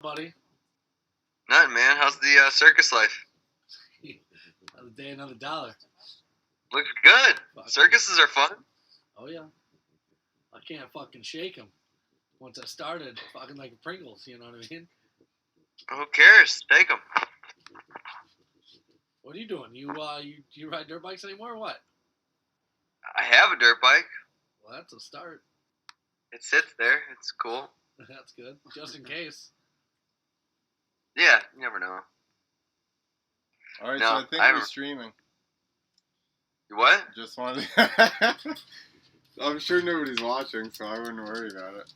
buddy? Nothing, man. How's the circus life? Another day, another dollar. Looks good. Fuck. Circuses are fun. Oh, yeah. I can't fucking shake them. Once I started, fucking like Pringles, you know what I mean? Who cares? Take them. What are you doing? You ride dirt bikes anymore or what? I have a dirt bike. Well, that's a start. It sits there. It's cool. That's good. Just in case. Yeah, you never know. All right, No, so I think we're streaming. You what? Just wanted. I'm sure nobody's watching, so I wouldn't worry about it.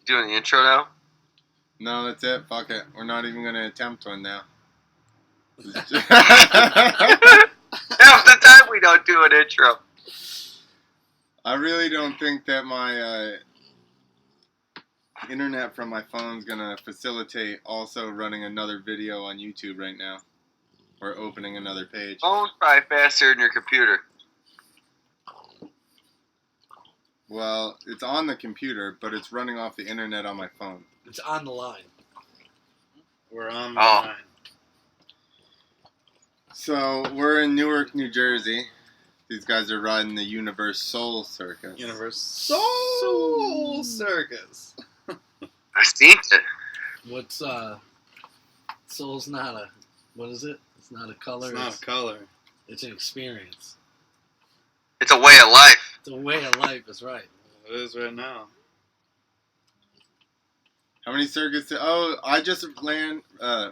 Doing the intro now? No, that's it. Fuck it. We're not even gonna attempt one now. Half the time we don't do an intro. I really don't think that my internet from my phone's gonna facilitate also running another video on YouTube right now, or opening another page. Phone's probably faster than your computer. Well, it's on the computer, but it's running off the internet on my phone. It's on the line. We're on the Oh. line. So we're in Newark, New Jersey. These guys are riding the Universoul Circus. Universoul Circus. I seen it. What's, soul's not a, what is it? It's not a color. It's not a color. It's an experience. It's a way of life. It's a way of life, that's right. It is right now. How many circuses? Oh, I just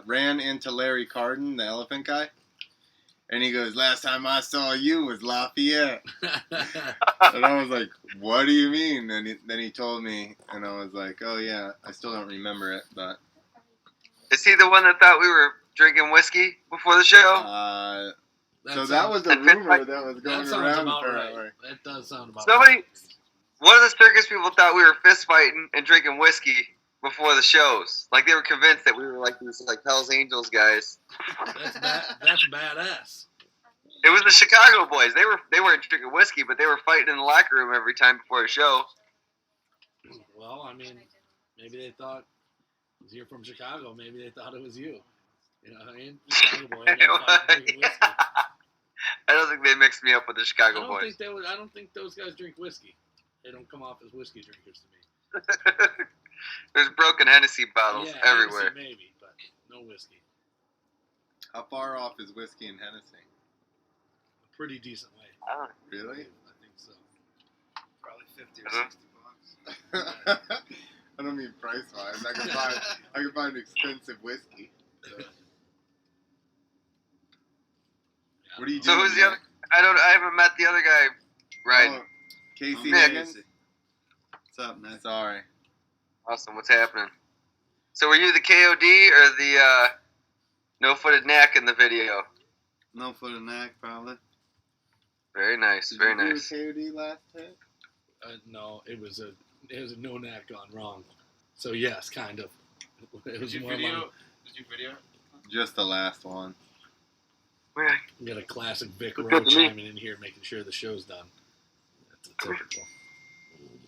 ran into Larry Carden, the elephant guy. And he goes, last time I saw you was Lafayette. And I was like, what do you mean? And then he told me, and I was like, oh yeah, I still don't remember it, but... Is he the one that thought we were drinking whiskey before the show? So that was the rumor that was going around, apparently. Right. That does sound about Somebody, right. one of the circus people thought we were fist fighting and drinking whiskey before the shows. Like they were convinced that we were like these like Hell's Angels guys. That's badass. It was the Chicago boys. They weren't drinking whiskey, but they were fighting in the locker room every time before a show. Well, I mean, maybe they thought, because you're from Chicago, maybe they thought it was you. You know what I mean? Chicago boy. Drinking whiskey. I don't think they mixed me up with the Chicago boys. I don't think those guys drink whiskey. They don't come off as whiskey drinkers to me. There's broken Hennessy bottles Yeah, everywhere. Hennessy maybe, but no whiskey. How far off is whiskey and Hennessy? A pretty decent way. Really? I think so. Probably 50 or 60 bucks. I don't mean price-wise. I can find expensive whiskey. What are you So doing? who's the other? I haven't met the other guy riding. Oh, Casey Nick. Higgins? What's up, Nick? Sorry. Awesome. What's happening? So were you the KOD or the no-footed knack in the video? No foot and neck, probably. Very nice. Very nice. Did you do KOD last time? No, it was a no knack gone wrong. So yes, kind of. It was Did you more video? like, Did you video? Just the last one. Where? we got a classic Vic Good Rowe to me. chiming in here, making sure the show's done. That's a typical.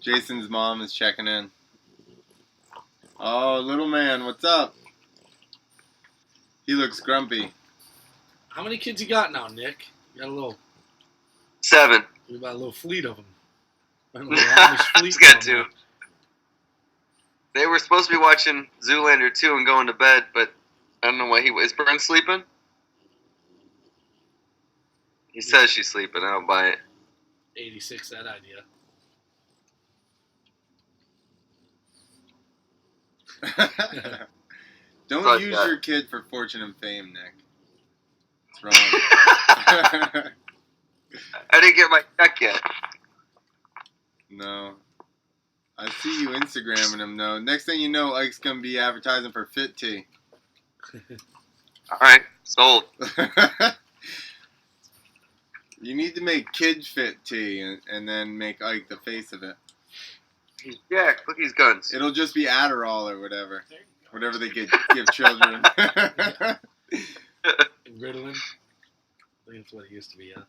Jason's mom is checking in. Oh, little man, what's up? He looks grumpy. How many kids you got now, Nick? You got a little. 7. You got a little fleet of them. I don't know how much fleet He's got going 2. on. They were supposed to be watching Zoolander 2 and going to bed, but I don't know why he was. Is Bern sleeping? He says she's sleeping. I don't buy it. 86, that idea. Don't Fuck use that. your kid for fortune and fame, Nick. It's wrong. I didn't get my check yet. No. I see you Instagramming him, though. Next thing you know, Ike's going to be advertising for Fit Tea. All right, sold. You need to make Kid Fit Tea and then make Ike the face of it. Yeah, cookies, guns. It'll just be Adderall or whatever. Whatever they give children. Ritalin. I think that's what it used to be, yeah.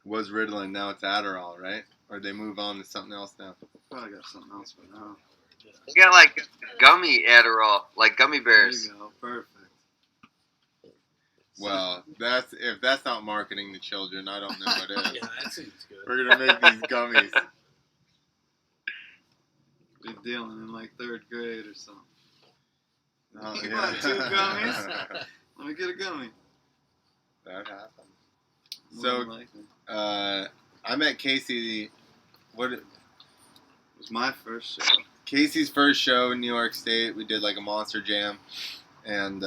Was Ritalin, now it's Adderall, right? Or they move on to something else now. Probably got something else by now. They got like gummy Adderall, like gummy There bears. you go. Perfect. Well, if that's not marketing to children, I don't know what is. Yeah, that seems good. We're gonna make these gummies. Big deal in like 3rd grade or something. Oh, You yeah. want 2 gummies? Let me get a gummy. That happened. More So, than likely. I met Casey. It was my first show. Casey's first show in New York State. We did like a monster jam, and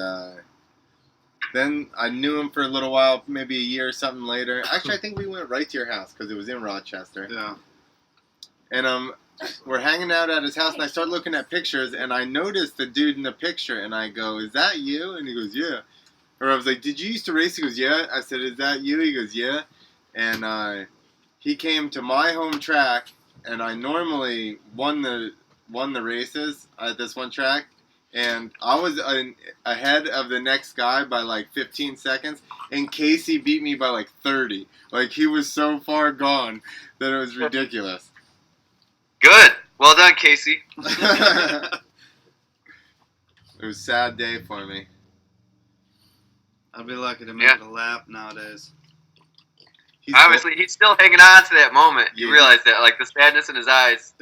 then I knew him for a little while, maybe a year or something later. Actually, I think we went right to your house because it was in Rochester. Yeah. And we're hanging out at his house, and I start looking at pictures, and I noticed the dude in the picture, and I go, "Is that you?" And he goes, "Yeah." Or I was like, "Did you used to race?" He goes, "Yeah." I said, "Is that you?" He goes, "Yeah." And he came to my home track, and I normally won the races at this one track, and I was ahead of the next guy by like 15 seconds, and Casey beat me by like 30. Like, he was so far gone that it was ridiculous. Good. Well done, Casey. It was a sad day for me. I'd be lucky to make it a lap nowadays. Obviously, he's still hanging on to that moment. You Yeah. realize that, like the sadness in his eyes.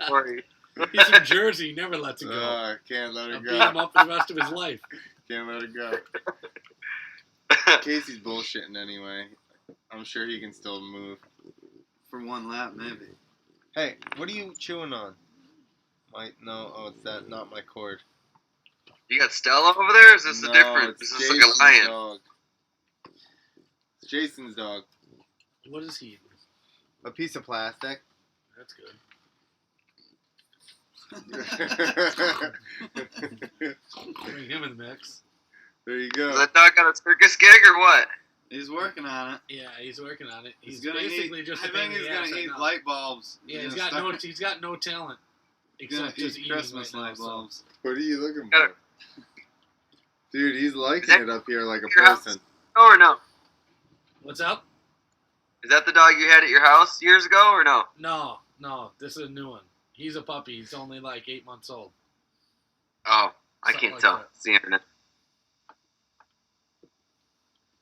Sorry. He's from Jersey. He never lets it go. Can't let I'll it beat him go. up for the rest of his life. Can't let it go. Casey's bullshitting anyway. I'm sure he can still move. For 1 lap, maybe. Hey, what are you chewing on? It's that, not my cord. You got Stella over there? Or is this No, a different? it's Is this Jason's like a lion? dog. It's Jason's dog. What is he eating? A piece of plastic. That's good. Bring him in the mix. There you Is go. that dog got a circus gig or what? He's working on it. Yeah, he's working on it. He's gonna basically eat, just I a pain think in he's the gonna ass right eat now. light bulbs. Yeah, he's got no talent He's gonna except just eat eating Christmas right now, light so. bulbs. What are you looking Yeah. for? Dude, he's liking that it up here like a your house? person. Oh, or no? What's up? Is that the dog you had at your house years ago or no? No, this is a new one. He's a puppy. He's only like 8 months old. Oh, I Something can't like tell. that. It's the internet.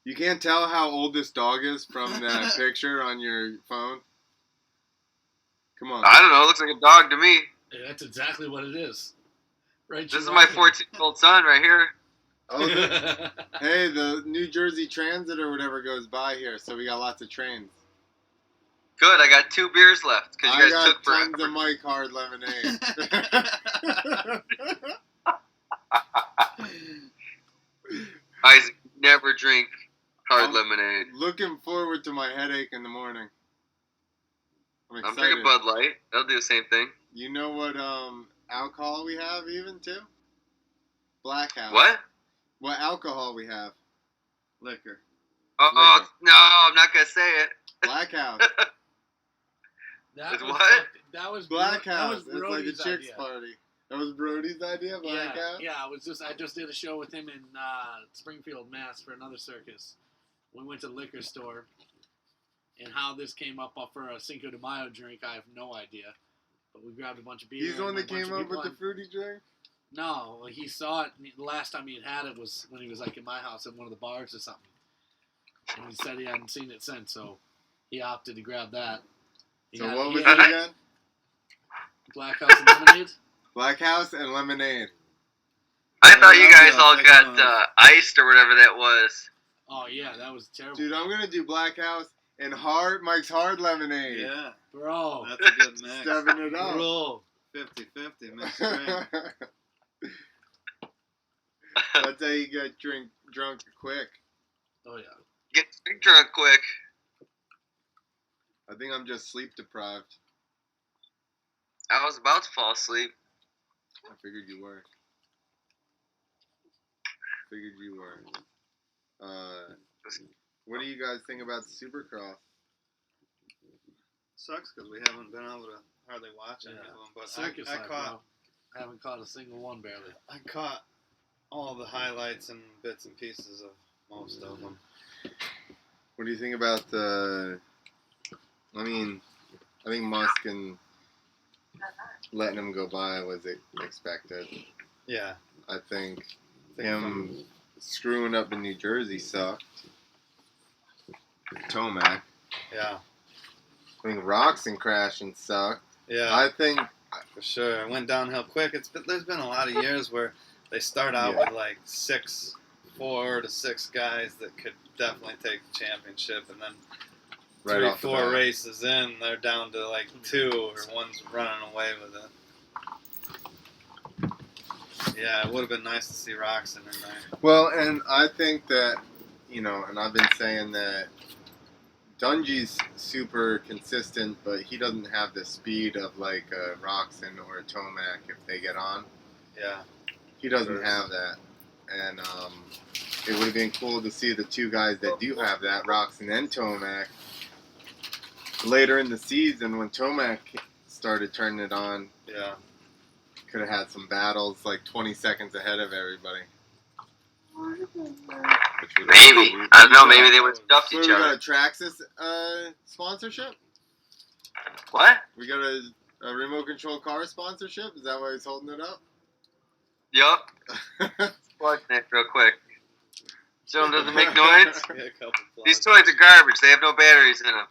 You can't tell how old this dog is from that picture on your phone? Come on. I don't know. It looks like a dog to me. Yeah, that's exactly what it is. Right. This is my 14-year-old son right here. Oh, hey, the New Jersey Transit or whatever goes by here, so we got lots of trains. Good. I got 2 beers left because you I guys got took tons forever. of Mike Hard lemonade. Isaac, never drink hard lemonade. Looking forward to my headache in the morning. I'm I'm excited. drinking Bud Light. That'll do the same thing. You know what alcohol we have even too? Black House. What? What alcohol we have? Liquor. Oh, Liquor. no, I'm not going to say it. Black House. That was What? That was Black That House. was It's like a Brody's chicks idea. party. That was Brody's idea, Black House? Yeah. I just did a show with him in Springfield, Mass. for another circus. We went to the liquor store, and how this came up for a Cinco de Mayo drink, I have no idea. But we grabbed a bunch of beer. He's the one and a that bunch came of up with people the fruity drink? No, he saw it. The last time he had it was when he was like in my house at one of the bars or something. And he said he hadn't seen it since, so he opted to grab that. He So had- what he was had it again? Black House and lemonade. Black House and lemonade. I thought you guys Yeah, all take got one. iced or whatever that was. Oh yeah, that was terrible. Dude, I'm gonna do Black House and Mike's Hard lemonade. Yeah. Bro, That's a good mix. Stepping it up. bro. 50-50 mixed drink. That's how you get drunk quick. Oh yeah. Get drunk quick. I think I'm just sleep deprived. I was about to fall asleep. I figured you were. What do you guys think about the Supercross? Sucks because we haven't been able to hardly watch any Yeah. of them. But Circus I life, caught bro. I haven't caught a single one barely. all the highlights and bits and pieces of most of them. What do you think about the? I think Musk and letting him go by was expected. Yeah. I think I think him screwing up in New Jersey sucked. Tomac. Yeah. I think Roxon crashing sucked. Yeah. I think For sure. It went downhill quick. There's been a lot of years where they start out Yeah. with like 4 to 6 guys that could definitely take the championship, and then right off the 4 bat. races in, they're down to like 2, or one's running away with it. Yeah, it would have been nice to see Roxon in there. Well, and I think that, and I've been saying that Dungy's super consistent, but he doesn't have the speed of like a Roxon or a Tomac if they get on. Yeah. He doesn't have that. And it would have been cool to see the 2 guys that do have that, Roxon and Tomac, later in the season when Tomac started turning it on. Yeah. Could have had some battles like 20 seconds ahead of everybody. Maybe. I don't know. Maybe they would stuff So each we got other. a Traxxas sponsorship? What? We got a remote control car sponsorship? Is that why he's holding it up? Yup. Watching it real quick. So it doesn't make noise. Get a couple plugs. These toys are garbage. They have no batteries in them.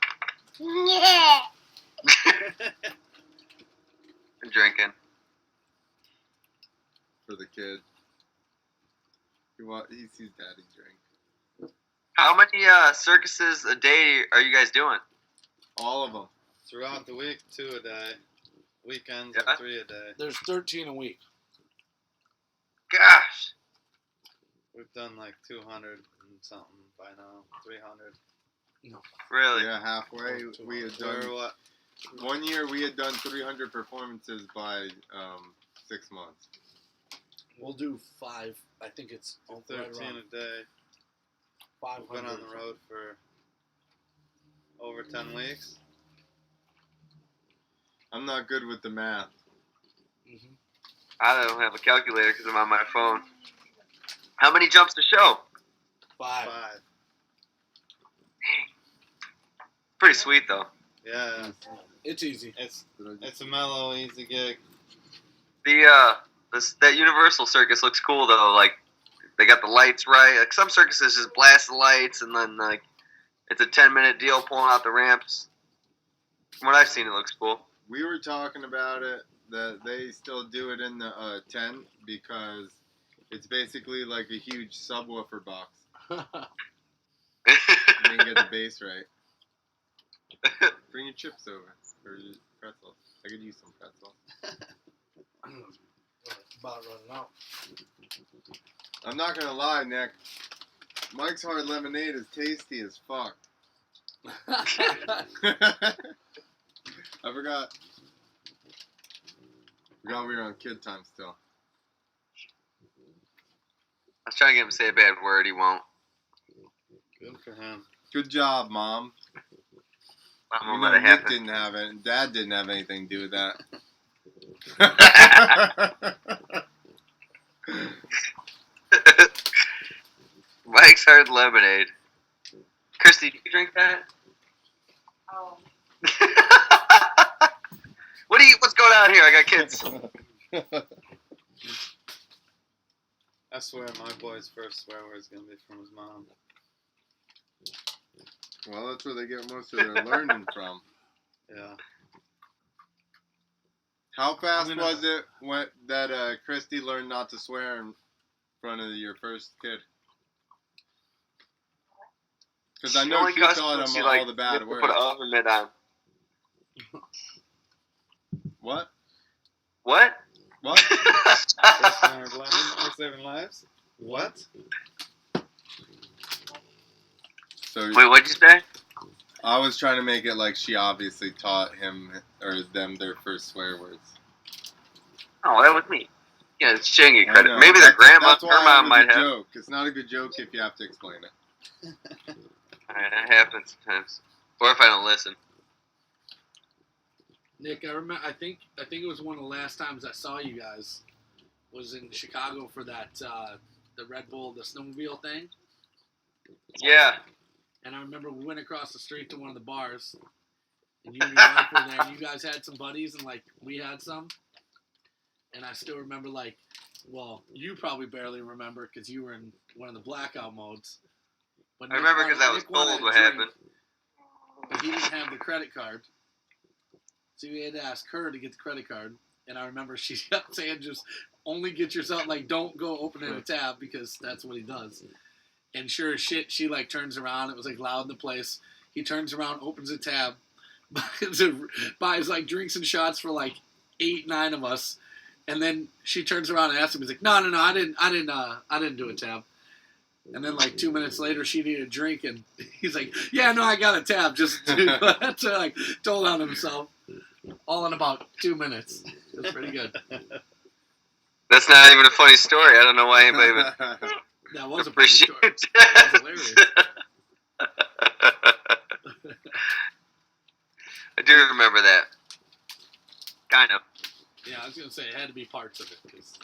I'm drinking. For the kid. He sees daddy drink. How many circuses a day are you guys doing? All of them. Throughout the week, 2 a day. Weekends, Yeah. 3 a day. There's 13 a week. Gosh. We've done like 200 and something by now. 300. Really? Yeah, halfway. We had done Or what? one year. We had done 300 performances by 6 months. We'll do 5. I think it's right 13 around a day. 500. We've been on the road for over 10 weeks. I'm not good with the math. Mm-hmm. I don't have a calculator because I'm on my phone. How many jumps to show? 5. 5. Pretty sweet though. Yeah. It's easy. It's a mellow, easy gig. That Universal Circus looks cool though. Like they got the lights right. Like some circuses just blast the lights and then like it's a 10-minute deal pulling out the ramps. From what I've seen, it looks cool. We were talking about it that they still do it in the tent because it's basically like a huge subwoofer box. You can get the bass right. Bring your chips over or your pretzels. I could use some pretzels. About running out. I'm not gonna lie, Nick. Mike's Hard Lemonade is tasty as fuck. I forgot we were on kid time still. I was trying to get him to say a bad word. He won't. Good for him. Good job, Mom. I'm You gonna know, let it Nick happen. didn't have it. Dad didn't have anything to do with that. Mike's Hard Lemonade. Christy, do you drink that? Oh. What's going on here? I got kids. I swear my boy's first swear word is going to be from his mom. Well, that's where they get most of their learning from. Yeah. How fast I'm gonna- was it that Christy learned not to swear in front of your first kid? Because I know she taught him all the bad words. Put an oven mitt on. What? What? What? We're saving lives? What? So Wait, what'd you say? I was trying to make it like she obviously taught him or them their first swear words. Oh, that was me. Yeah, it's showing you I credit. know. Maybe their grandma, That's her why mom it was might a have. joke. It's not a good joke if you have to explain it. Alright, that happens sometimes. Or if I don't listen. Nick, I remember. I think it was one of the last times I saw you guys was in Chicago for that the Red Bull, the snowmobile thing. Yeah. And I remember we went across the street to one of the bars, and you and your wife were there. And you guys had some buddies, and like we had some. And I still remember, like, well, you probably barely remember because you were in one of the blackout modes. But I remember because I was Nick wanted told a what drink, happened. but he didn't have the credit card. So we had to ask her to get the credit card. And I remember she kept saying, just only get yourself, like, don't go opening a tab because that's what he does. And sure as shit, she, like, turns around. It was, like, loud in the place. He turns around, opens a tab, buys, like, drinks and shots for, like, 8, 9 of us. And then she turns around and asks him, he's like, no, I didn't do a tab. And then, like, 2 minutes later, she needed a drink, and he's like, yeah, no, I got a tab. Just to, like, told on himself. All in about 2 minutes. It was pretty good. That's not even a funny story. I don't know why anybody would That was a funny appreciate story. That was hilarious. I do remember that. Kind of. Yeah, I was going to say, it had to be parts of it. Cause,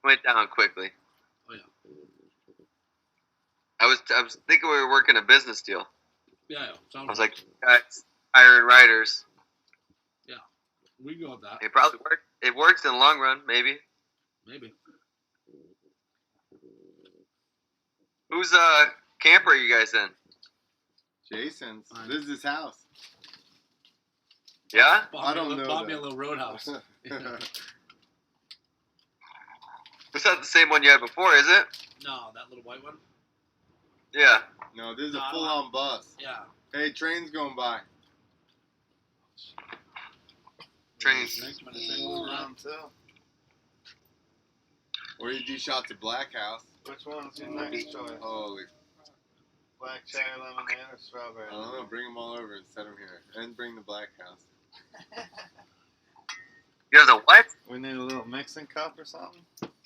Went down quickly. oh, yeah. I was thinking we were working a business deal. Yeah, I was like, guys, hiring writers. we can go with that. It probably worked. It works in the long run, maybe. Maybe. Whose camper are you guys in? Jason's. This is his house. Yeah? I don't know Bought me that. a little roadhouse. It's not the same one you had before, is it? No, that little white one? Yeah. No, this is a No, I don't full-on bus. Yeah. Hey, train's going by. Trains. Next one is in Round 2. Or you do shots of Black House. Which one's your next choice? Holy. Black cherry lemonade or strawberry? I don't know. Bring them all over and set them here. And bring the Black House. You guys a what? We need a little mixing cup or something?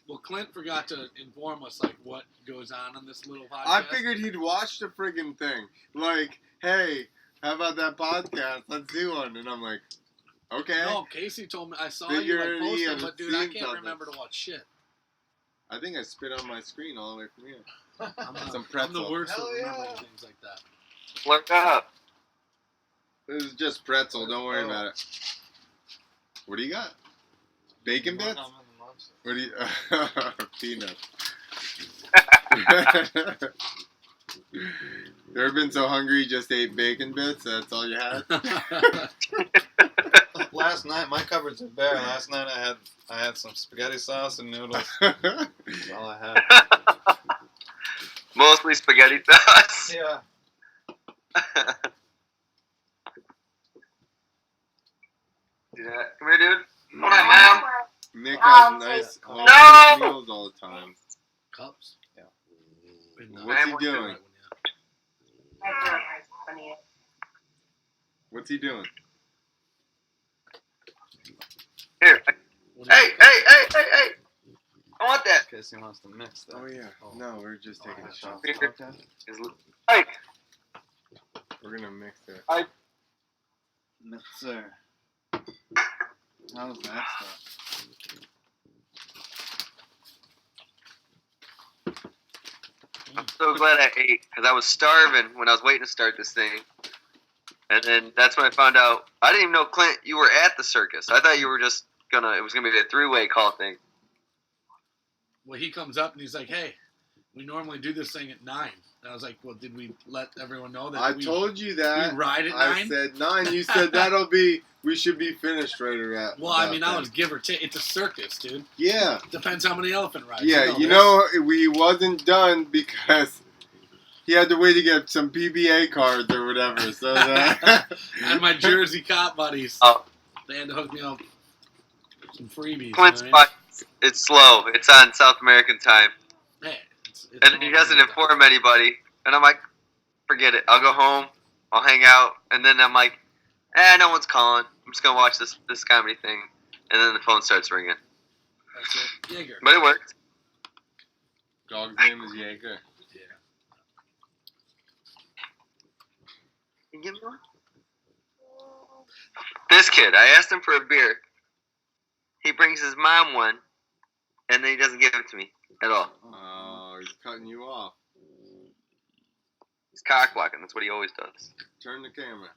Well, Clint forgot to inform us, like, what goes on this little podcast. I figured he'd watch the friggin' thing. Like, hey, how about that podcast? Let's do one. And I'm like, okay. No, Casey told me, I saw Figured you, like, he post had it, but, dude, I seen can't something. remember to watch shit. I think I spit on my screen all the way from here. I'm Some the pretzel. worst at Hell remembering yeah. things like that. Look up. This is just pretzel. Don't worry about it. What do you got? Bacon bits? I'm in the lunch. What do you... Peanuts. You ever been so hungry you just ate bacon bits? That's all you had? Last night, my cupboards are bare. Last night I had some spaghetti sauce and noodles. That's all I had. Mostly spaghetti sauce. Yeah. Yeah. Come here, dude. Hold on, Mom. Nick has nice No! meals all the time. Cups? Yeah. What's he doing? What's he doing? Here. Hey! I want that. In case he wants to mix that. Oh, yeah. No, we're just taking a shot. Here. Okay. Mike. We're going to mix it. Mixer. How's that stuff? I'm so glad I ate because I was starving when I was waiting to start this thing. And then that's when I found out. I didn't even know, Clint, you were at the circus. I thought you were just it was going to be a 3-way call thing. Well, he comes up and he's like, hey, we normally do this thing at 9. And I was like, well, did we let everyone know that I told you that. we ride at 9? I said 9. You said we should be finished right around. Well, I mean, I was give or take. It's a circus, dude. Yeah. Depends how many elephant rides. Yeah, we wasn't done because he had to wait to get some PBA cards or whatever. So that And my Jersey cop buddies, Oh. they had to hook me up with some freebies. Clint's you know what spot, it's slow. It's on South American time. I mean? Hey, it's And he doesn't inform anybody. And I'm like, forget it. I'll go home. I'll hang out. And then I'm like, no one's calling. I'm just going to watch this comedy thing. And then the phone starts ringing. That's it. Jaeger. But it worked. dog's name is Jaeger. Yeah. Can you give me one? This kid, I asked him for a beer. He brings his mom one. And then he doesn't give it to me at all. Oh, he's cutting you off. He's cock blocking. That's what he always does. Turn the camera.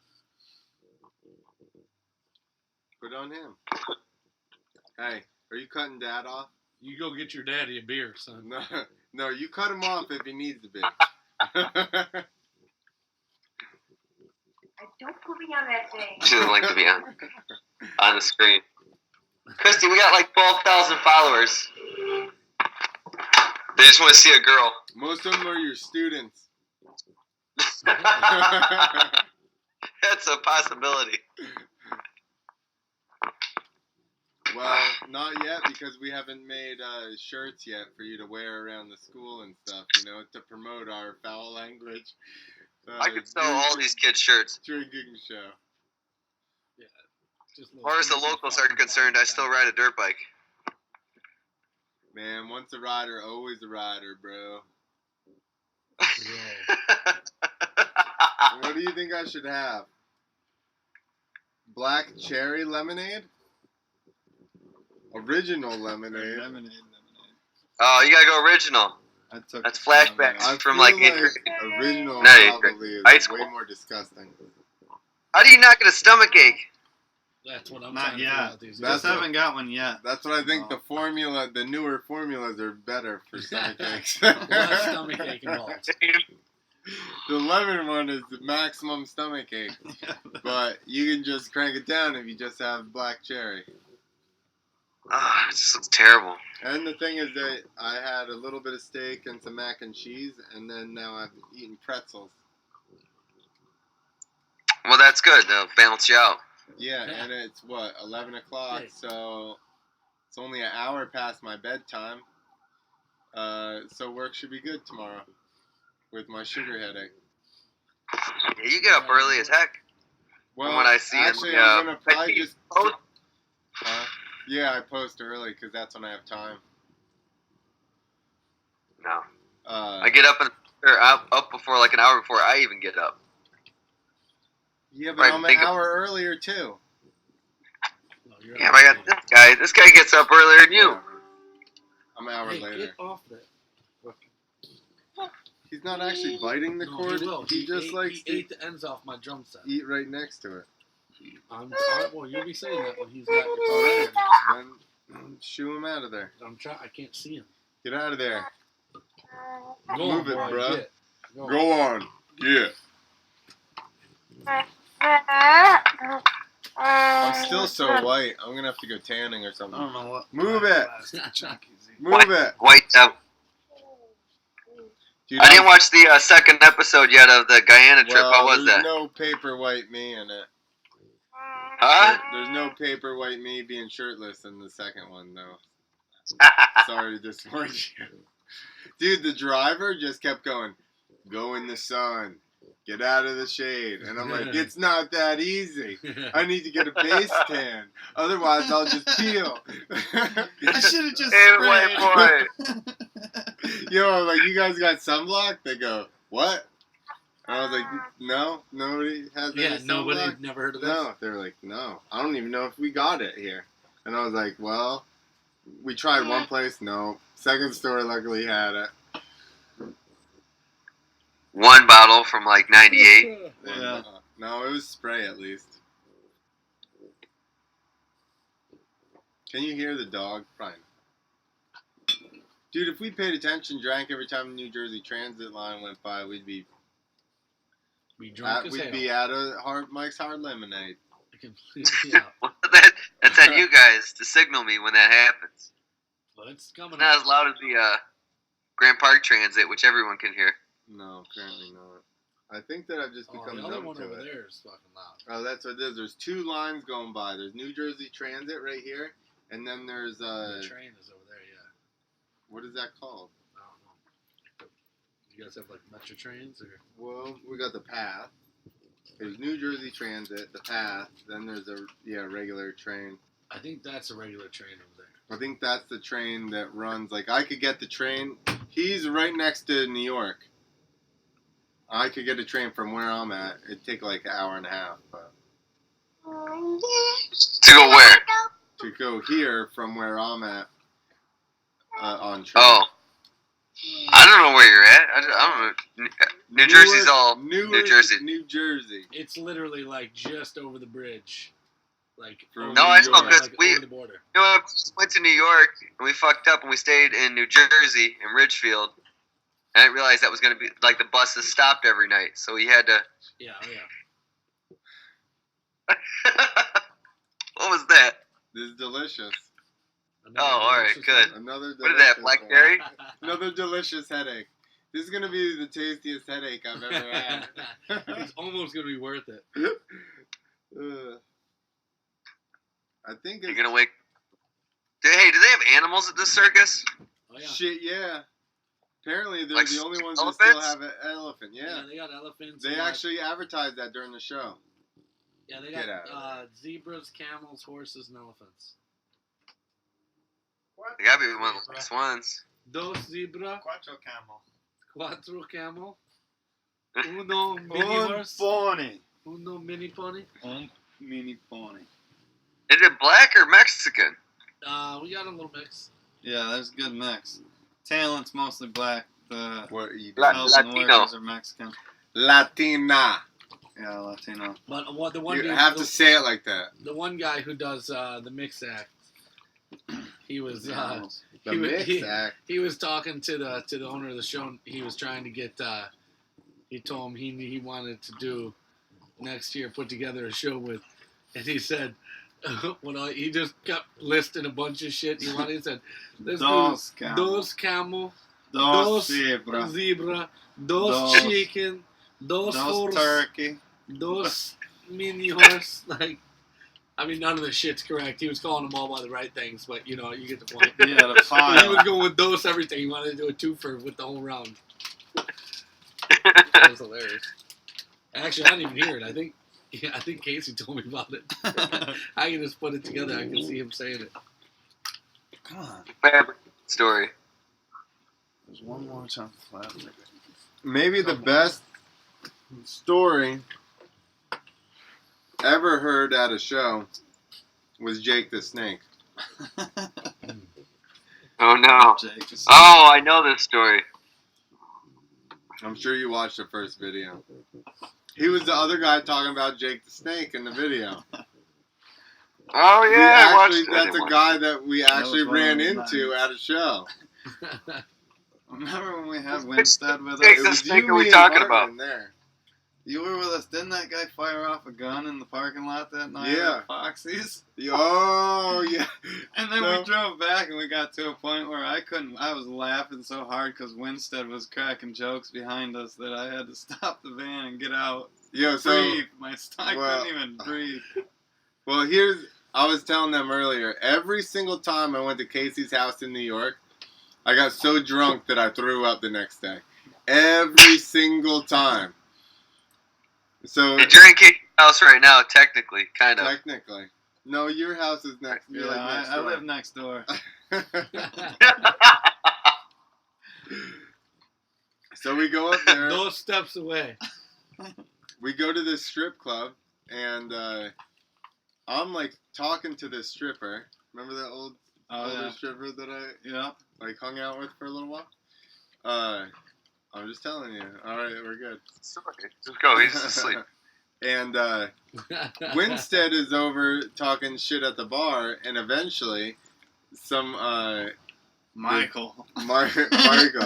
Put on him. Hey, Are you cutting Dad off? You go get your daddy a beer, son. No, you cut him off if he needs to be. Don't put me on that thing. She doesn't like to be on the screen. Christy, we got like 12,000 followers. They just want to see a girl. Most of them are your students. That's a possibility. Well, not yet because we haven't made shirts yet for you to wear around the school and stuff, to promote our foul language. I could sell all these kids' shirts. Drinking show. Yeah. Just As far as the locals are concerned, I still ride a dirt bike. Man, once a rider, always a rider, bro. What do you think I should have? Black cherry lemonade? Original lemonade. Lemonade. Oh, you gotta go original. That's flashbacks I from feel like 8th grade. Original No, 8th grade. probably is High school. way more disgusting. How do you not get a stomach ache? That's what I'm Not trying to figure yet. out these Just That's days. haven't got one yet. That's what I think the newer formulas are better for stomach aches. Less stomach ache involved. The lemon one is the maximum stomach ache, but you can just crank it down if you just have black cherry. Ah, it just looks terrible. And the thing is that I had a little bit of steak and some mac and cheese, and then now I've eaten pretzels. Well, that's good. They'll balance you out. Yeah, and it's 11 o'clock, Hey. so it's only an hour past my bedtime. So work should be good tomorrow with my sugar headache. Yeah, you get up early as heck. Well, what I see in actually, the, I'm gonna probably just. post. Yeah, I post early because that's when I have time. No. Uh, I get up up before like an hour before I even get up. yeah, but Right, I'm an think of- hour earlier too. No, you're Yeah, but I got this guy. This guy gets up earlier than you. Whatever. I'm an hour Hey, later. get off that. He's not actually biting the No, cord. he will. He just likes he to ate the ends off my drum set. eat right next to it. Well, you'll be saying that when he's not your Alright, phone. then shoo him out of there. I'm trying. I can't see him. Get out of there. Go Move on, it, boy, bruh. get. Go Go on. Yeah. I'm still so white. I'm gonna have to go tanning or I something. don't know what. Move it. Chunkies. Move it. White. Dude, I didn't watch the second episode yet of the Guyana trip. well, How was there's that? no paper white me in it. Huh? There's no paper white me being shirtless in the second one, though. Sorry to disappoint you. Dude, the driver just kept going, go in the sun, get out of the shade. And I'm like, it's not that easy. I need to get a base tan. Otherwise, I'll just peel. I should have just Hey, sprayed. white boy. Yo, I'm like, you guys got sunblock? They go, what? And I was like, no, nobody has any Yeah, nobody sunblock? never heard of this. No, they were like, no, I don't even know if we got it here. And I was like, well, we tried one place, no. Second store luckily had it. One bottle from like 98. Yeah. No, it was spray at least. Can you hear the dog? Probably not. Dude, if we paid attention, drank every time the New Jersey Transit line went by, we'd be Be drunk as hell. at a Mike's Hard Lemonade. Yeah, That's on you guys to signal me when that happens. but it's coming It's not up. as loud as the Grand Park Transit, which everyone can hear. No, apparently not. I think that I've just become The other numb one to over it. there is fucking loud. Oh, that's what it is. There's two lines going by. There's New Jersey Transit right here, and then there's The train is over there, yeah. what is that called? I don't know. You guys have like metro trains or? Well, we got the Path. There's New Jersey Transit, the Path. Then there's a regular train. I think that's a regular train over there. I think that's the train that runs. Like I could get the train. He's right next to New York. I could get a train from where I'm at. It'd take like an hour and a half, but To go where? to go here from where I'm at on train. Oh. I don't know where you're at. I don't know. New Jersey's all New Jersey. New Jersey. It's literally like just over the bridge. Like From No, New I know York. because like we over the border. went to New York and we fucked up and we stayed in New Jersey in Ridgefield. And I realized that was going to be like the buses stopped every night, so we had to. Yeah, oh yeah. What was that? This is delicious. Another all right, delicious good. one. Another delicious What is that, one. blackberry? Another delicious headache. This is gonna be the tastiest headache I've ever had. It's almost gonna be worth it. I think You're it's gonna wake. Hey, do they have animals at this circus? Oh yeah. shit. Yeah. Apparently, they're Like the only ones elephants? that still have an elephant. Yeah, Yeah. they got elephants. They they got- actually advertised that during the show. Yeah, they Get got out of zebras, camels, horses, and elephants. They gotta be one of the last ones. Dos zebra, Quattro camel. cuatro camel, uno mini horse, pony. uno mini pony. Mini pony. Is it black or Mexican? We got a little mix. Yeah, there's a good mix. Talent's mostly black. The What are you La- doing? elves and Latino. workers are Mexican. Latina. Yeah, Latino. But what the one You dude, have the, to say it like that. the one guy who does the mix act, he was Animals. The he, mix he, act. he was talking to the owner of the show. And he was trying to get. He told him he wanted to do next year, put together a show with, and he said. He just kept listing a bunch of shit he wanted. He said, "Let's Dos do camel. dos camel, Dos zebra. zebra, Dos- dos chicken, dos Dos horse, turkey. dos mini horse." Like, I mean, none of the shit's correct. He was calling them all by the right things, but you know, you get the point. Yeah, the But he file. was going with dos everything. He wanted to do a twofer with the whole round. That was hilarious. Actually, I didn't even hear it. I think Casey told me about it. I can just put it together. I can see him saying it. Come on. Fabric story. There's one more chunk left. Maybe the best story ever heard at a show was Jake the Snake. Oh no. Jake is Oh, I know this story. I'm sure you watched the first video. He was the other guy talking about Jake the Snake in the video. Oh yeah, I watched it. That's a guy that we actually was one ran of the into nights. at a show. Remember when we had Winstead with Jake us? the was Snake you, are we me, and talking Martin about? in there. You were with us. Didn't that guy fire off a gun in the parking lot that night Yeah. at Foxy's? Oh, yeah. And then No. we drove back and we got to a point where I was laughing so hard because Winstead was cracking jokes behind us that I had to stop the van and get out. Yo, so, Breathe. I well- couldn't even breathe. well, I was telling them earlier, every single time I went to Casey's house in New York, I got so drunk that I threw up the next day. Every single time. So, And you're in Casey's house right now, technically, kind of. technically. No, your house is next. Yeah, You're like next I door. live next door. So we go up there. Those steps away. We go to this strip club, and I'm like talking to this stripper. Remember that older yeah. stripper that I Yeah. like hung out with for a little while? I'm just telling you. All right, we're good. Sorry. Just go. He's asleep. And Winstead is over talking shit at the bar, and eventually, some Michael. Marco,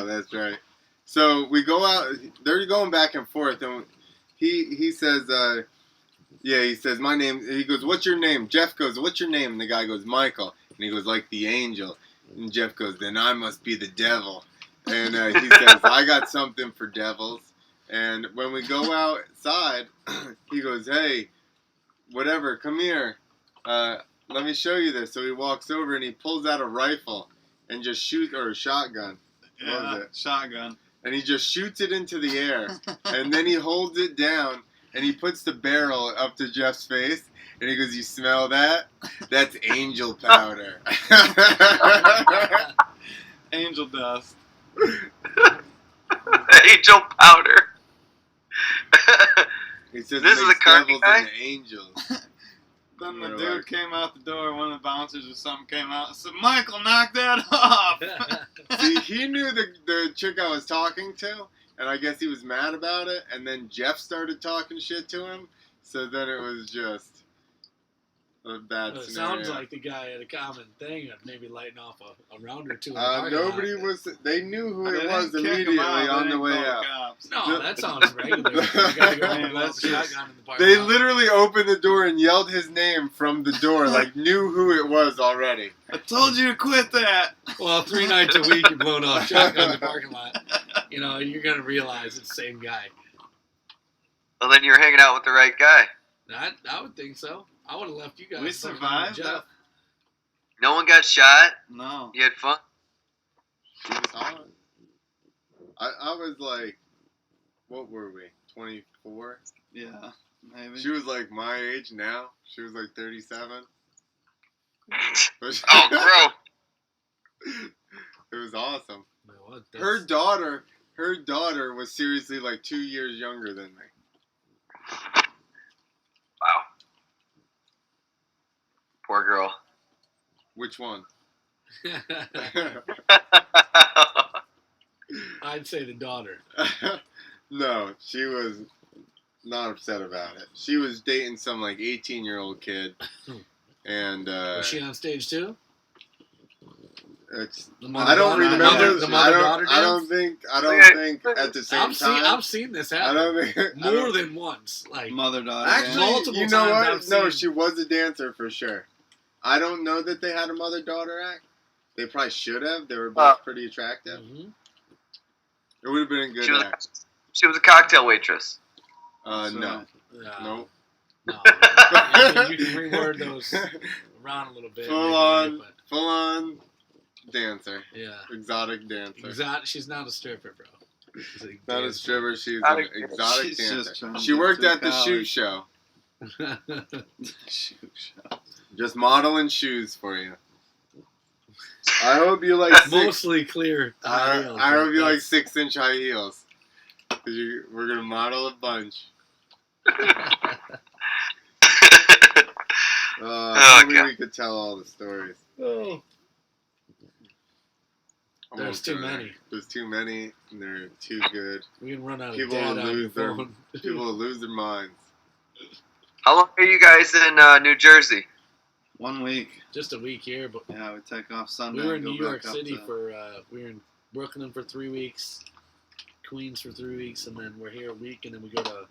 that's right. So we go out. They're going back and forth, and he says, he says my name. He goes, "What's your name?" Jeff goes, "What's your name?" And the guy goes, "Michael." And he goes, "Like the angel." And Jeff goes, "Then I must be the devil." And he says, "I got something for devils." And when we go outside, he goes, "Hey, whatever, come here. Let me show you this." So he walks over and he pulls out a rifle and just shoots, or a shotgun. What was it? Shotgun. And he just shoots it into the air. And then he holds it down and he puts the barrel up to Jeff's face. And he goes, "You smell that? That's angel powder." Angel dust. Angel powder. He says, This "It is makes a Kirby devils guy? and angels." Then the We're dude like- came out the door, one of the bouncers or something came out and said, "Michael, knock that off!" See, he knew the chick I was talking to, and I guess he was mad about it. And then Jeff started talking shit to him. So then it was just, a bad Well, it scenario. sounds like the guy had a common thing of maybe lighting off a round or two. In the parking Nobody lot. was. They knew who They it was didn't kick 'em immediately out, on they the didn't way call the out. cops. No, that sounds regular. You gotta go and Man, blow up that's a just- shotgun in the parking They lot. literally opened the door and yelled his name from the door, like knew who it was already. I told you to quit that. Well, 3 nights a week you're blowing off shotguns in the parking lot. You know, you're gonna realize it's the same guy. Well, then you're hanging out with the right guy. I would think so. I would have left you guys. We fucking survived Jeff. that? No one got shot. No. You had fun. He was hot. I was like, what were we? 24. Yeah, maybe. She was like my age now. She was like 37. But Oh, bro. it was awesome. Man, what? Her daughter was seriously like 2 years younger than me. Wow. Poor girl. Which one? I'd say the daughter. No, she was not upset about it. She was dating some like 18-year-old kid, and Was she on stage too? it's. The I don't mother-daughter- remember. the mother-daughter I don't dance? think at the same time. I've seen this I happen don't think. more than once. Like Mother-daughter. Actually, multiple you know times what? I've No, seen- she was a dancer for sure. I don't know that they had a mother-daughter act. They probably should have. They were both pretty attractive. mhm. It would have been a good She was, act. she was a cocktail waitress. That's No. right. Yeah, Nope. no. I mean, you can reword those around a little bit. Full maybe, on. but Full on dancer. yeah. Exotic dancer. She's not a stripper, bro. She's a Not a dancer. stripper, she's Not an a- exotic She's just dancer. trying to She get worked through at the shoe college. show. Shoot shot. Just modeling shoes for you. I hope you like Mostly clear. high heels, I but hope you like that's- 6-inch high heels. Cause we're gonna model a bunch. Oh, Maybe God. we could tell all the stories. Oh. I There's won't too go there. many. There's too many, and they're too good. We can run out of People data will on your lose their phone. people will lose their minds. How long are you guys in New Jersey? 1 week. Just a week here, but Yeah, we take off Sunday. we were in and go New York back up City to- for. We were in Brooklyn for 3 weeks, Queens for 3 weeks, and then we're here a week, and then we go to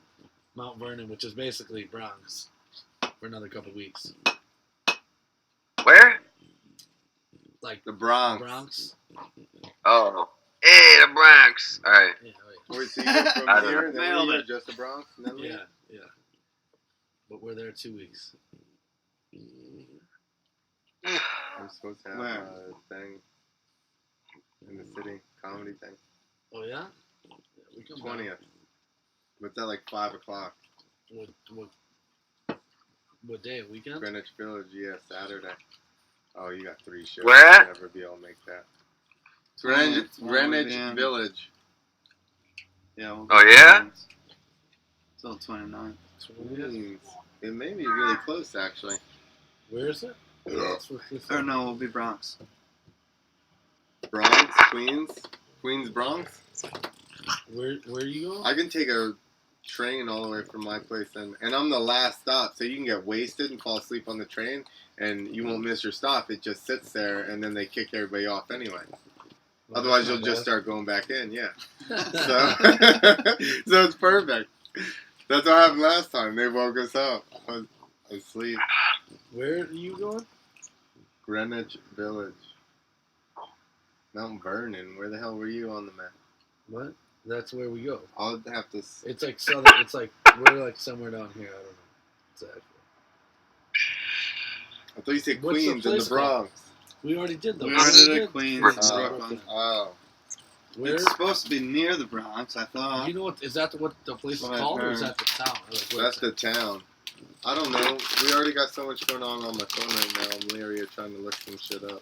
Mount Vernon, which is basically Bronx, for another couple weeks. Where? Like The Bronx. Bronx. Oh. Hey, the Bronx. All right. Yeah, right. Wait, so you go from I don't here, know. and then Nailed we go it. just the Bronx, and then Yeah, yeah. But we're there 2 weeks. I'm supposed to have Where? a thing in the city, comedy thing. Oh yeah. Yeah, we come 20th. But it's at like 5 o'clock. What day? Weekend? Greenwich Village, yeah, Saturday. Oh, you got 3 shows. Where at? You'll never be able to make that. Greenwich Greenwich Village. Yeah. We'll Oh, go yeah? Queens. Till 29. Queens. It may be really close, actually. Where is it? That's where Cliff- Or no, we'll be Bronx. Bronx, Queens, Bronx. Where are you going? I can take a train all the way from my place, and I'm the last stop, so you can get wasted and fall asleep on the train, and you won't miss your stop. It just sits there, and then they kick everybody off anyway. Well, Otherwise, that's you'll not just bad. start going back in, yeah. So it's perfect. That's what happened last time. They woke us up. I was asleep. Where are you going? Greenwich Village. Mount Vernon. Where the hell were you on the map? What? That's where we go. I'll have to. It's like southern. It's like we're like somewhere down here. I don't know exactly. I thought you said What's the Queens in the place called? Bronx. We already did those. We We already already did Queens and Brooklyn. Oh. Where? It's supposed to be near the Bronx, I thought. You know what? Is that what the place is What I called, or is heard. that the town? Or like, where That's it's the town. I don't know. We already got so much going on my phone right now. I'm leery of trying to look some shit up.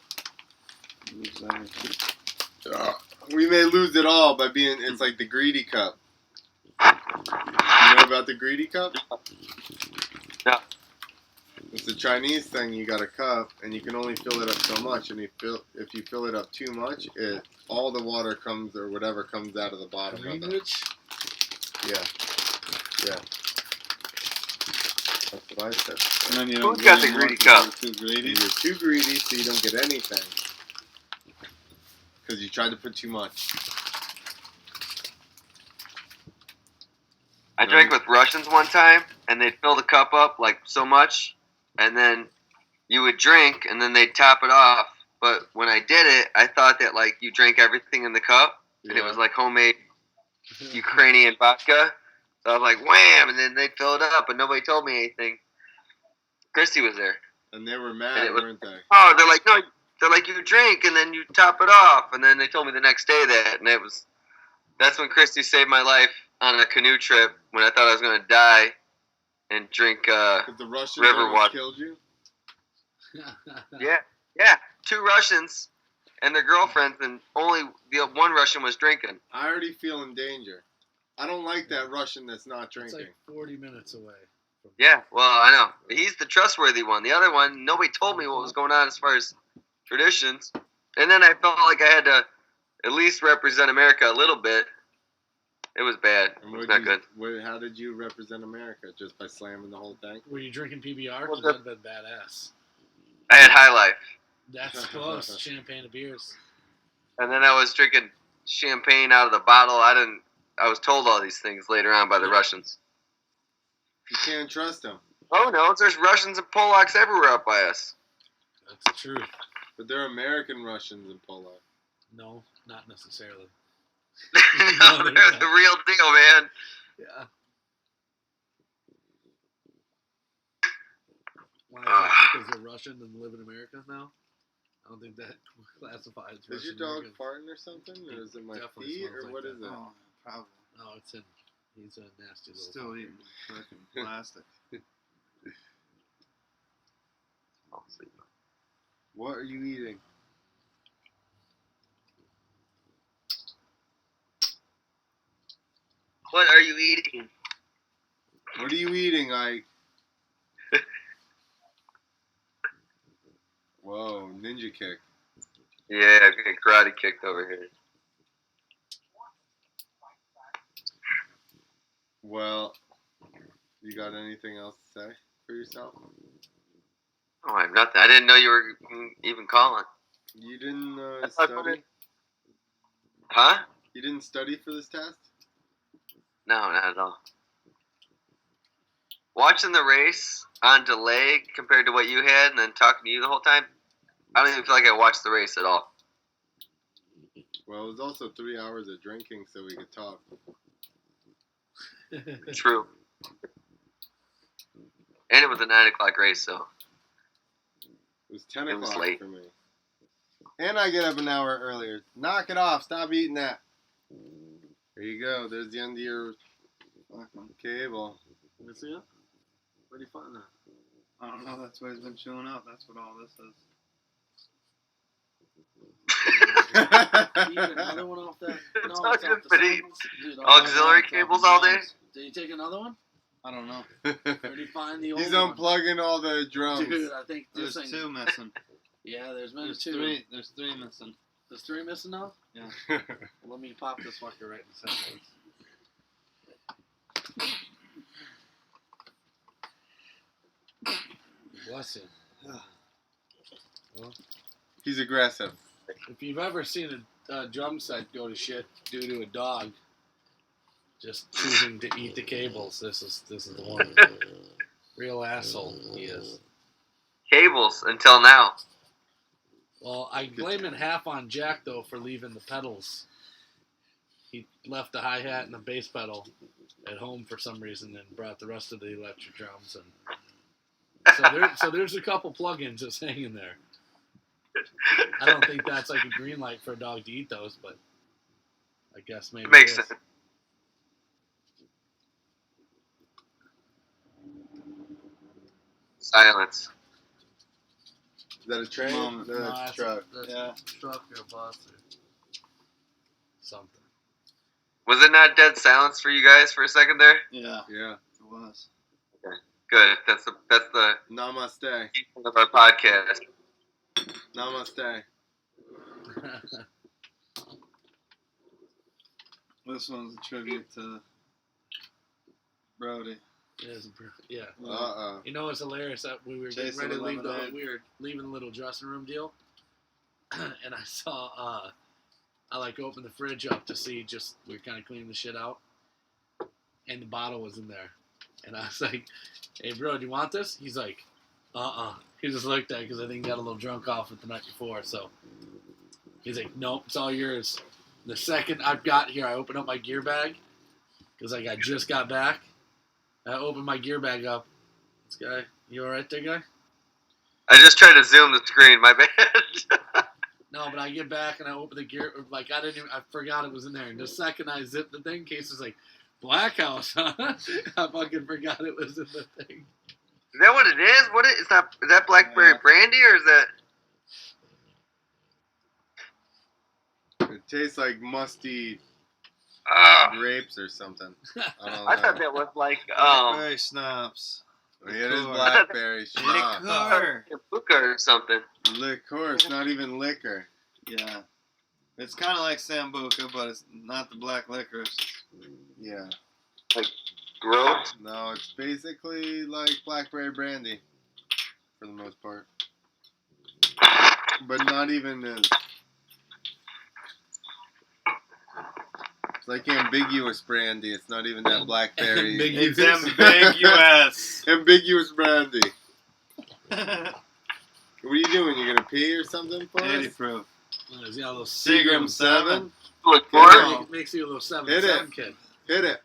We may lose it all by being. It's like the greedy cup. You know about the greedy cup? No. It's a Chinese thing. You got a cup, and you can only fill it up so much. And if you fill it up too much, all the water comes or whatever comes out of the bottom of it. Greenwich? Yeah. Yeah. That's what I said. And then you Who's don't got get the more greedy 'cause cup? you're too greedy. You're too greedy, so you don't get anything. Because you tried to put too much. I drank with Russians one time, and they'd fill the cup up like so much, and then you would drink, and then they'd top it off. But when I did it, I thought that like you drank everything in the cup, and it was like homemade Ukrainian vodka. So I was like, wham, and then they'd fill it up, but nobody told me anything. Christy was there. And they were And mad, it was- weren't they? Oh, they're like, no, they're like, you drink, and then you top it off. And then they told me the next day that, and that's when Christy saved my life on a canoe trip when I thought I was going to die and drink, Because the Russians river almost water. killed you? Yeah, 2 Russians and their girlfriends, and only the one Russian was drinking. I already feel in danger. I don't like that Russian that's not It's drinking. like 40 minutes away. Yeah, well, I know. He's the trustworthy one. The other one, nobody told me what was going on as far as traditions. And then I felt like I had to at least represent America a little bit. It was bad. It was not good. How did you represent America? Just by slamming the whole thing? Were you drinking PBR? Because Well, that'd been badass. I had High Life. That's close. Champagne and beers. And then I was drinking champagne out of the bottle. I was told all these things later on by the Russians. You can't trust them. Oh no, there's Russians and Polacks everywhere up by us. That's true. But they're American Russians in Poland. No, not necessarily. No, they're the real deal, man. Yeah. Why? Because they're Russian and live in America now? I don't think that classifies Is your Russian dog American. farting or something? Or is it my Definitely feet? smells Or like what that. is it? Oh, probably. No, it's in. He's a nasty little. Still eating fucking plastic. What are you eating? What are you eating? What are you eating, Ike? Whoa, ninja kick. Yeah, I get karate kicked over here. Well, you got anything else to say for yourself? Oh, I have nothing. I didn't know you were even calling. You didn't I thought study? Huh? You didn't study for this test? No, not at all. Watching the race on delay compared to what you had and then talking to you the whole time, I don't even feel like I watched the race at all. Well, it was also 3 hours of drinking so we could talk. True. And it was a 9 o'clock race, so It was 10 It was o'clock late. for me. And I get up an hour earlier. Knock it off. Stop eating that. There you go. There's the end of your Fucking, cable. Let me see it. Where do you find that? I don't know. That's why he's been chewing out. That's what all this is. You get another one off that? It's No, not it's good off the for side. the Dude, auxiliary it's off the cables all day? drums. Did you take another one? I don't know. Where do you find the old He's one? unplugging all the drums. Dude, I think this There's thing. 2 missing. Yeah, there's been There's 2. 3. There's 3 missing. There's 3 missing now? Yeah. Well, let me pop this fucker right in the center. Bless him. Well, He's aggressive. if you've ever seen a drum set go to shit due to a dog just choosing to eat the cables, this is the one. Real asshole he is. cables until now. Well, I blame it half on Jack though for leaving the pedals. He left the hi hat and the bass pedal at home for some reason and brought the rest of the electric drums and so there's a couple plugins just hanging there. I don't think that's like a green light for a dog to eat those, but I guess maybe It makes it is. sense. Silence. Is that a train? Mom, No, that's a truck. That's Yeah. a truck or a bus or something. Was it not dead silence for you guys for a second there? Yeah, Yeah. it was. Good. That's the Namaste. end of our podcast. Namaste. This one's a tribute to Brody. Yeah. You know what's hilarious? That we were getting ready to leave we were leaving the little dressing room deal, and I saw I like opened the fridge up to see we were kind of cleaning the shit out, and the bottle was in there, and I was like, "Hey, bro, do you want this?" He's like, He just looked at it because I think he got a little drunk off it the night before, so he's like, "Nope, it's all yours." The second I got here, I opened up my gear bag because I just got back. I opened my gear bag up. This guy, you all right there, guy? I just tried to zoom the screen. My bad. No, but I get back and I open the gear. Like I forgot it was in there. And the second I zipped the thing, case was like, Black House, huh? I fucking forgot it was in the thing. Is that what it is? Is that blackberry brandy or is that? It tastes like musty grapes or something. I thought that was like blackberry schnapps. It is blackberry schnapps. Liquor or something. Liqueur. It's not even liquor. Yeah. It's kind of like Sambuca, but it's not the black licorice. Yeah. Like gross? No, it's basically like blackberry brandy for the most part. But not even as... It's like ambiguous brandy. It's not even that blackberry. It's ambiguous. Ambiguous brandy. What are you doing? You gonna pee or something for 80 us? proof. He's got a little Seagram 7. Makes you a little 7 kid. Hit it.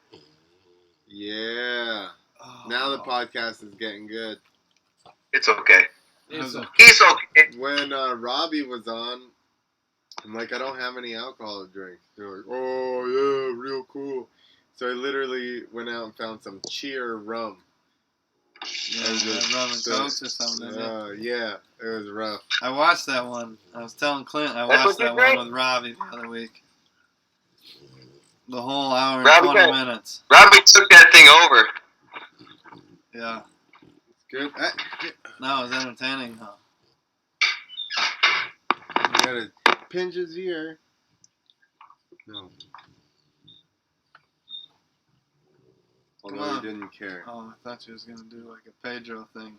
Yeah. Oh. Now the podcast is getting good. It's okay. It's okay. He's okay. When Robbie was on, I'm like, I don't have any alcohol to drink. They're like, oh, yeah, real cool. So I literally went out and found some cheer rum. Yeah, rum and cokes or something. Yeah, it was rough. I watched that one. I was telling Clint I watched that one with Robbie the other week. The whole hour and 20 minutes. Robbie took that thing over. Yeah. It's good. No, it was entertaining, huh? You gotta pinch his ear. No. Although he didn't care. Oh, I thought you was gonna do like a Pedro thing.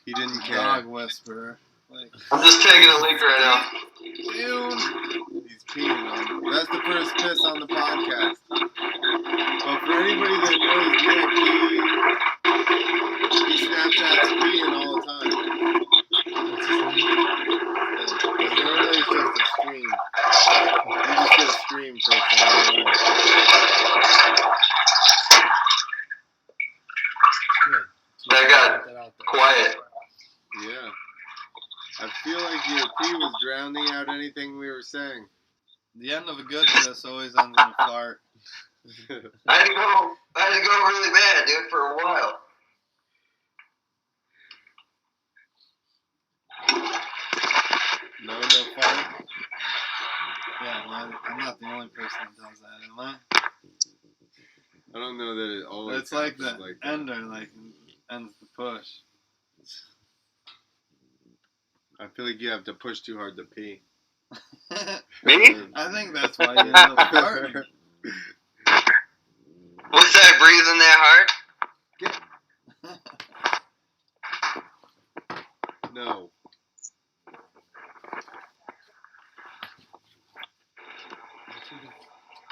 He didn't care. Dog whisperer. Like, I'm just taking a leak right now. He's peeing on. That's the first piss on the podcast. But for anybody that knows Nick, he Snapchats peeing all the time. Normally it's just a stream. You just get a stream for a time. That got quiet. Yeah. I feel like your pee was drowning out anything we were saying. the end of a good piss always ends in a fart. I had to go really bad, dude, for a while. No fart? Yeah, I'm not the only person that does that, am I? I don't know that it always It's like the happens like that. ender, like, ends the push. I feel like you have to push too hard to pee. Me? I think that's why you end up farting. Was I breathing that hard? No.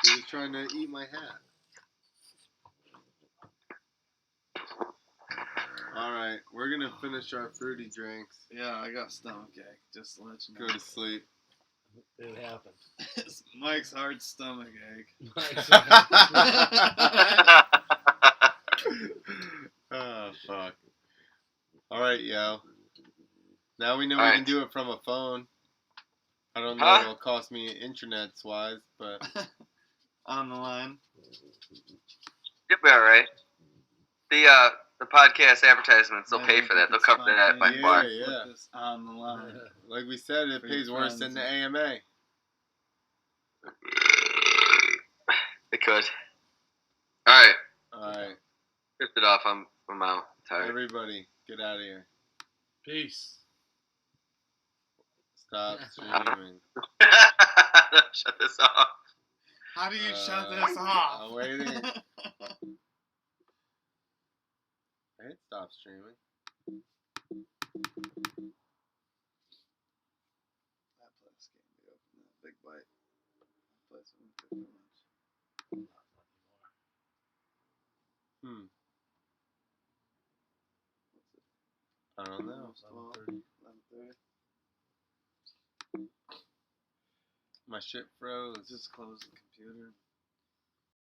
He was trying to eat my hat. Alright, we're gonna finish our fruity drinks. Yeah, I got stomachache, just to let you know. Go to sleep. It happened. It's Mike's hard stomachache. Oh, fuck. Alright, yo. Now we know we Alright. can do it from a phone. I don't know Huh? if it'll cost me internet-wise, but... On the line. You'll be alright. The podcast advertisements, they'll pay for that. They'll cover that by far. Yeah. Put this on the line. Like we said, it For pays your worse friends. than the AMA. They could. Alright. Alright, Ripped it off. I'm out. Tired. everybody, get out of here. Peace. Stop streaming. Shut this off. How do you shut this off? I'm waiting. It stopped streaming. That place can't be open. That big bite. That place wouldn't fit too much. Hmm. What's it? I don't know. Almost 12, 11:30. My shit froze. Just close the computer.